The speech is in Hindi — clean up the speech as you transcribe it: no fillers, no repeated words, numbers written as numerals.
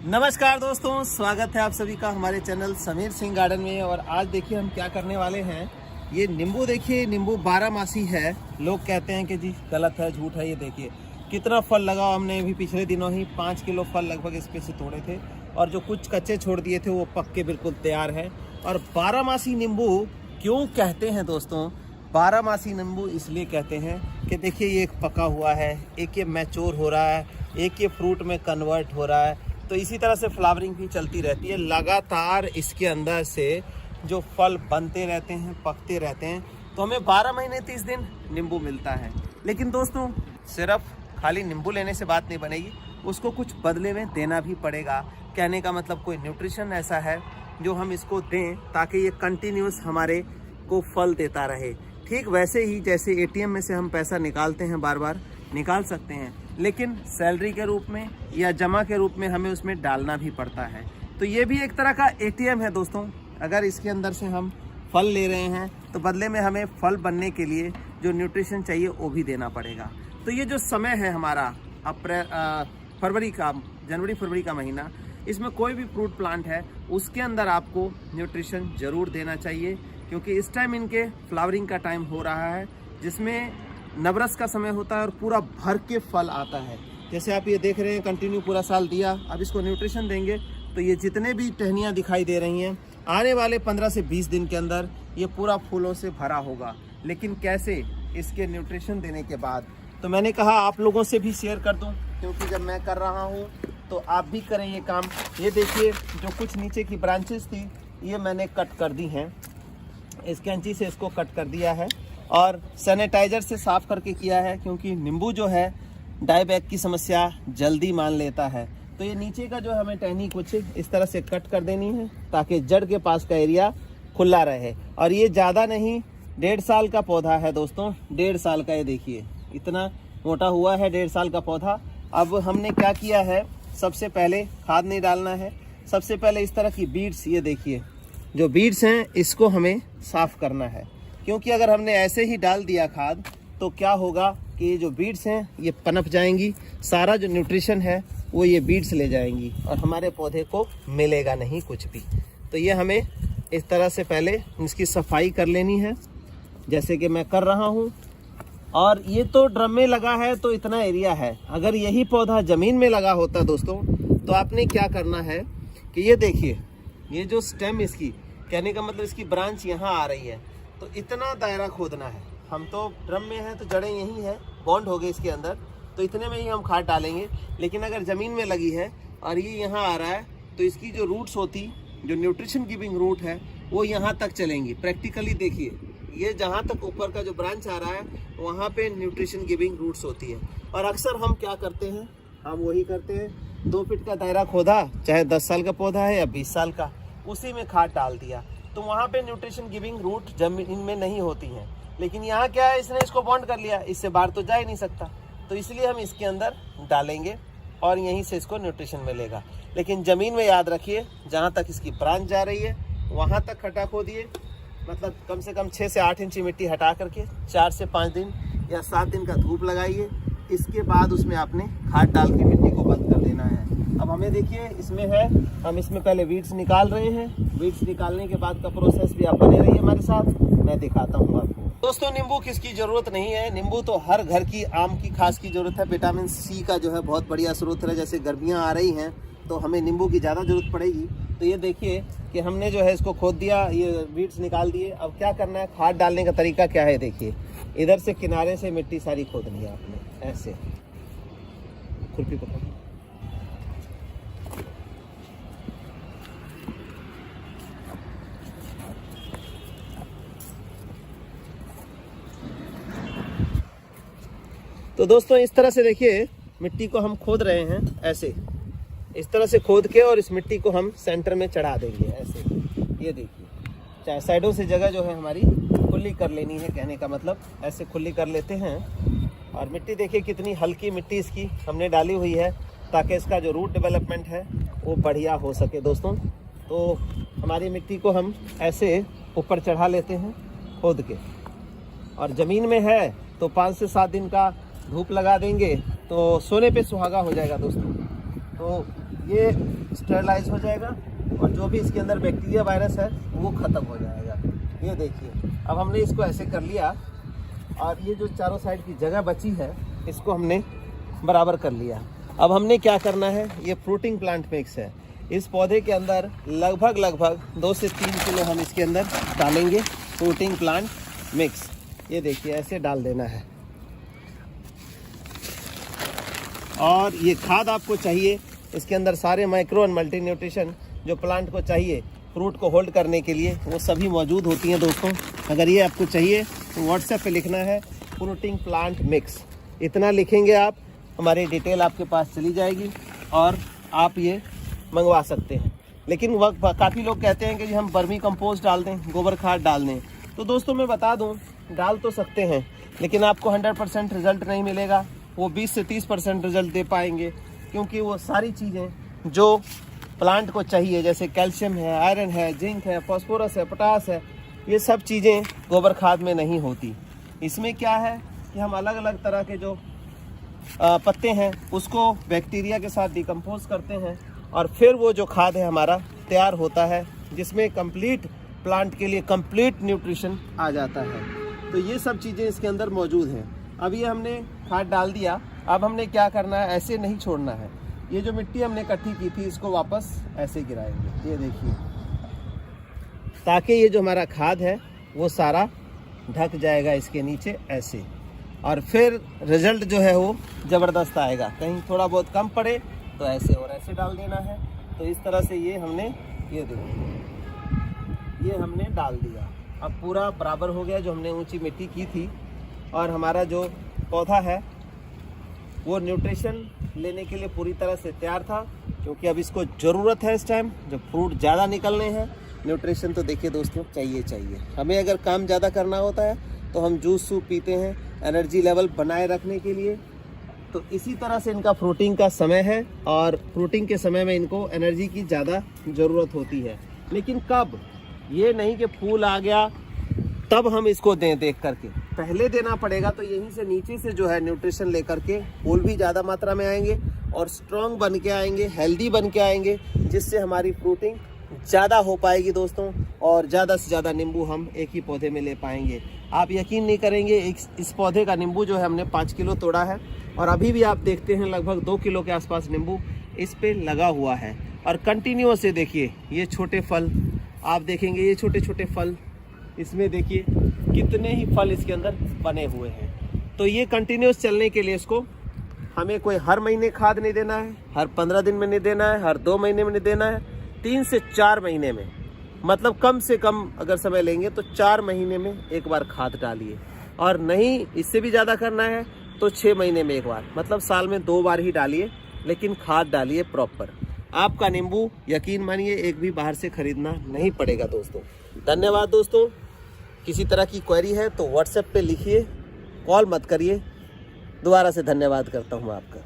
नमस्कार दोस्तों, स्वागत है आप सभी का हमारे चैनल समीर सिंह गार्डन में। और आज देखिए हम क्या करने वाले हैं। ये नींबू देखिए, नींबू 12 मासी है। लोग कहते हैं कि जी गलत है, झूठ है। ये देखिए कितना फल लगा। हमने अभी पिछले दिनों ही 5 किलो फल लगभग इस पे से तोड़े थे और जो कुछ कच्चे छोड़ दिए थे वो पक के बिल्कुल तैयार है। और 12 मासी नींबू क्यों कहते हैं दोस्तों? 12 मासी नींबू इसलिए कहते हैं कि देखिए ये एक पका हुआ है, एक ये मैच्योर हो रहा है, एक ये फ्रूट में कन्वर्ट हो रहा है। तो इसी तरह से फ्लावरिंग भी चलती रहती है। लगातार इसके अंदर से जो फल बनते रहते हैं, पकते रहते हैं। तो हमें 12 महीने 30 दिन नींबू मिलता है। लेकिन दोस्तों सिर्फ खाली नींबू लेने से बात नहीं बनेगी, उसको कुछ बदले में देना भी पड़ेगा। कहने का मतलब कोई न्यूट्रिशन ऐसा है जो हम इसको दें ताकि ये कंटिन्यूस हमारे को फल देता रहे। ठीक वैसे ही जैसे एटीएम में से हम पैसा निकालते हैं, बार बार निकाल सकते हैं, लेकिन सैलरी के रूप में या जमा के रूप में हमें उसमें डालना भी पड़ता है। तो ये भी एक तरह का एटीएम है दोस्तों। अगर इसके अंदर से हम फल ले रहे हैं तो बदले में हमें फल बनने के लिए जो न्यूट्रिशन चाहिए वो भी देना पड़ेगा। तो ये जो समय है हमारा जनवरी फरवरी का महीना, इसमें कोई भी फ्रूट प्लांट है उसके अंदर आपको न्यूट्रिशन ज़रूर देना चाहिए, क्योंकि इस टाइम इनके फ्लावरिंग का टाइम हो रहा है, जिसमें नवरस का समय होता है और पूरा भर के फल आता है। जैसे आप ये देख रहे हैं कंटिन्यू पूरा साल दिया। अब इसको न्यूट्रिशन देंगे तो ये जितने भी टहनियाँ दिखाई दे रही हैं, आने वाले 15 से 20 दिन के अंदर ये पूरा फूलों से भरा होगा। लेकिन कैसे? इसके न्यूट्रिशन देने के बाद। तो मैंने कहा आप लोगों से भी शेयर कर दूं, क्योंकि जब मैं कर रहा हूं तो आप भी करें ये काम। ये देखिए जो कुछ नीचे की ब्रांचेस थी ये मैंने कट कर दी हैं। इस कैंची से इसको कट कर दिया है और सैनिटाइजर से साफ करके किया है, क्योंकि नींबू जो है डायबैक की समस्या जल्दी मान लेता है। तो ये नीचे का जो हमें टहनी कुछ इस तरह से कट कर देनी है ताकि जड़ के पास का एरिया खुला रहे। और ये ज़्यादा नहीं, 1.5 साल का पौधा है दोस्तों, 1.5 साल का। ये देखिए इतना मोटा हुआ है 1.5 साल का पौधा। अब हमने क्या किया है, सबसे पहले खाद नहीं डालना है। सबसे पहले इस तरह की बीड्स, ये देखिए जो बीड्स हैं इसको हमें साफ करना है, क्योंकि अगर हमने ऐसे ही डाल दिया खाद तो क्या होगा कि ये जो बीड्स हैं ये पनप जाएंगी। सारा जो न्यूट्रिशन है वो ये बीड्स ले जाएंगी और हमारे पौधे को मिलेगा नहीं कुछ भी। तो ये हमें इस तरह से पहले इसकी सफाई कर लेनी है, जैसे कि मैं कर रहा हूँ। और ये तो ड्रम में लगा है तो इतना एरिया है। अगर यही पौधा ज़मीन में लगा होता दोस्तों तो आपने क्या करना है कि ये देखिए ये जो स्टेम इसकी, कहने का मतलब इसकी ब्रांच यहाँ आ रही है, तो इतना दायरा खोदना है। हम तो ड्रम में हैं तो जड़ें यहीं हैं, बॉन्ड हो गए इसके अंदर, तो इतने में ही हम खाद डालेंगे। लेकिन अगर ज़मीन में लगी है और ये यहाँ आ रहा है तो इसकी जो रूट्स होती, जो न्यूट्रिशन गिविंग रूट है, वो यहाँ तक चलेंगी। प्रैक्टिकली देखिए ये जहाँ तक ऊपर का जो ब्रांच आ रहा है वहाँ पे न्यूट्रिशन गिविंग रूट्स होती है। और अक्सर हम क्या करते हैं, हम वही करते हैं, 2 फीट का दायरा खोदा, चाहे 10 साल का पौधा है या 20 साल का, उसी में खाद डाल दिया। तो वहाँ पे न्यूट्रिशन गिविंग रूट जमीन में नहीं होती हैं। लेकिन यहाँ क्या है, इसने इसको बॉन्ड कर लिया, इससे बाहर तो जा ही नहीं सकता। तो इसलिए हम इसके अंदर डालेंगे और यहीं से इसको न्यूट्रिशन मिलेगा। लेकिन ज़मीन में याद रखिए जहाँ तक इसकी ब्रांच जा रही है वहाँ तक खड्डा खोदिए, मतलब कम से कम 6 से 8 इंची मिट्टी हटा करके 4 से 5 दिन या 7 दिन का धूप लगाइए। इसके बाद उसमें आपने खाद डाल के मिट्टी को बंद कर देना है। अब हमें देखिए इसमें है, हम इसमें पहले वीड्स निकाल रहे हैं। वीड्स निकालने के बाद का प्रोसेस भी आप बने रहिए हमारे साथ, मैं दिखाता हूँ आपको। दोस्तों नींबू किसकी ज़रूरत नहीं है, नींबू तो हर घर की आम की खास की ज़रूरत है। विटामिन सी का जो है बहुत बढ़िया स्रोत है। जैसे गर्मियाँ आ रही हैं तो हमें नींबू की ज़्यादा ज़रूरत पड़ेगी। तो ये देखिए कि हमने जो है इसको खोद दिया, ये वीड्स निकाल दिए। अब क्या करना है, खाद डालने का तरीका क्या है, देखिए इधर से किनारे से मिट्टी सारी खोदनी है आपने, ऐसे खुरपी पकड़। तो दोस्तों इस तरह से देखिए मिट्टी को हम खोद रहे हैं, ऐसे इस तरह से खोद के, और इस मिट्टी को हम सेंटर में चढ़ा देंगे ऐसे। ये देखिए चाहे साइडों से जगह जो है हमारी खुली कर लेनी है, कहने का मतलब ऐसे खुली कर लेते हैं। और मिट्टी देखिए कितनी हल्की मिट्टी इसकी हमने डाली हुई है ताकि इसका जो रूट डेवलपमेंट है वो बढ़िया हो सके दोस्तों। तो हमारी मिट्टी को हम ऐसे ऊपर चढ़ा लेते हैं खोद के, और ज़मीन में है तो 5 से 7 दिन का धूप लगा देंगे तो सोने पे सुहागा हो जाएगा दोस्तों। तो ये स्टेरलाइज हो जाएगा और जो भी इसके अंदर बैक्टीरिया वायरस है वो ख़त्म हो जाएगा। ये देखिए, अब हमने इसको ऐसे कर लिया और ये जो चारों साइड की जगह बची है इसको हमने बराबर कर लिया। अब हमने क्या करना है, ये फ्रूटिंग प्लांट मिक्स है, इस पौधे के अंदर लगभग 2 से 3 किलो हम इसके अंदर डालेंगे फ्रूटिंग प्लांट मिक्स। ये देखिए ऐसे डाल देना है। और ये खाद आपको चाहिए, इसके अंदर सारे माइक्रो एंड मल्टी न्यूट्रिशन जो प्लांट को चाहिए फ्रूट को होल्ड करने के लिए वो सभी मौजूद होती हैं दोस्तों। अगर ये आपको चाहिए तो व्हाट्सएप पे लिखना है फ्रूटिंग प्लांट मिक्स, इतना लिखेंगे आप, हमारी डिटेल आपके पास चली जाएगी और आप ये मंगवा सकते हैं। लेकिन वह काफ़ी लोग कहते हैं कि जी हम वर्मी कंपोस्ट डाल दें, गोबर खाद डाल दें, तो दोस्तों मैं बता दूं डाल तो सकते हैं लेकिन आपको 100% रिजल्ट नहीं मिलेगा। वो 20 से 30% रिजल्ट दे पाएंगे, क्योंकि वो सारी चीज़ें जो प्लांट को चाहिए जैसे कैल्शियम है, आयरन है, जिंक है, फास्फोरस है, पोटास है, ये सब चीज़ें गोबर खाद में नहीं होती। इसमें क्या है कि हम अलग अलग तरह के जो पत्ते हैं उसको बैक्टीरिया के साथ डिकम्पोज करते हैं और फिर वो जो खाद है हमारा तैयार होता है, जिसमें कंप्लीट प्लांट के लिए कंप्लीट न्यूट्रिशन आ जाता है। तो ये सब चीज़ें इसके अंदर मौजूद हैं। अब ये हमने खाद डाल दिया, अब हमने क्या करना है, ऐसे नहीं छोड़ना है। ये जो मिट्टी हमने इकट्ठी की थी इसको वापस ऐसे गिराएंगे, ये देखिए, ताकि ये जो हमारा खाद है वो सारा ढक जाएगा इसके नीचे ऐसे, और फिर रिजल्ट जो है वो ज़बरदस्त आएगा। कहीं थोड़ा बहुत कम पड़े तो ऐसे और ऐसे डाल देना है। तो इस तरह से ये हमने, ये देखो, ये हमने डाल दिया। अब पूरा बराबर हो गया जो हमने ऊंची मिट्टी की थी, और हमारा जो पौधा है वो न्यूट्रिशन लेने के लिए पूरी तरह से तैयार था, क्योंकि अब इसको ज़रूरत है इस टाइम जब फ्रूट ज़्यादा निकलने हैं। न्यूट्रिशन तो देखिए दोस्तों चाहिए। हमें अगर काम ज़्यादा करना होता है तो हम जूस सूप पीते हैं एनर्जी लेवल बनाए रखने के लिए। तो इसी तरह से इनका फ्रूटिंग का समय है, और फ्रूटिंग के समय में इनको एनर्जी की ज़्यादा ज़रूरत होती है। लेकिन कब, ये नहीं कि फूल आ गया तब हम इसको दें देख करके, पहले देना पड़ेगा। तो यहीं से नीचे से जो है न्यूट्रिशन लेकर के फूल भी ज़्यादा मात्रा में आएंगे और स्ट्रॉन्ग बन के आएंगे, हेल्दी बन के आएंगे, जिससे हमारी फ्रूटिंग ज़्यादा हो पाएगी दोस्तों, और ज़्यादा से ज़्यादा नींबू हम एक ही पौधे में ले पाएंगे। आप यकीन नहीं करेंगे, इस पौधे का नींबू जो है हमने 5 किलो तोड़ा है, और अभी भी आप देखते हैं लगभग 2 किलो के आसपास नींबू इस पे लगा हुआ है। और कंटिन्यूअस से देखिए ये छोटे फल, आप देखेंगे ये छोटे छोटे फल, इसमें देखिए कितने ही फल इसके अंदर बने हुए हैं। तो ये कंटिन्यूअस चलने के लिए इसको हमें कोई हर महीने खाद नहीं देना है, हर 15 दिन में नहीं देना है, हर 2 महीने में नहीं देना है, 3 से 4 महीने में, मतलब कम से कम अगर समय लेंगे तो 4 महीने में एक बार खाद डालिए, और नहीं इससे भी ज़्यादा करना है तो 6 महीने में एक बार, मतलब साल में 2 बार ही डालिए, लेकिन खाद डालिए प्रॉपर। आपका नींबू यकीन मानिए एक भी बाहर से खरीदना नहीं पड़ेगा दोस्तों। धन्यवाद दोस्तों। किसी तरह की क्वेरी है तो व्हाट्सएप पे लिखिए, कॉल मत करिए। दोबारा से धन्यवाद करता हूँ आपका।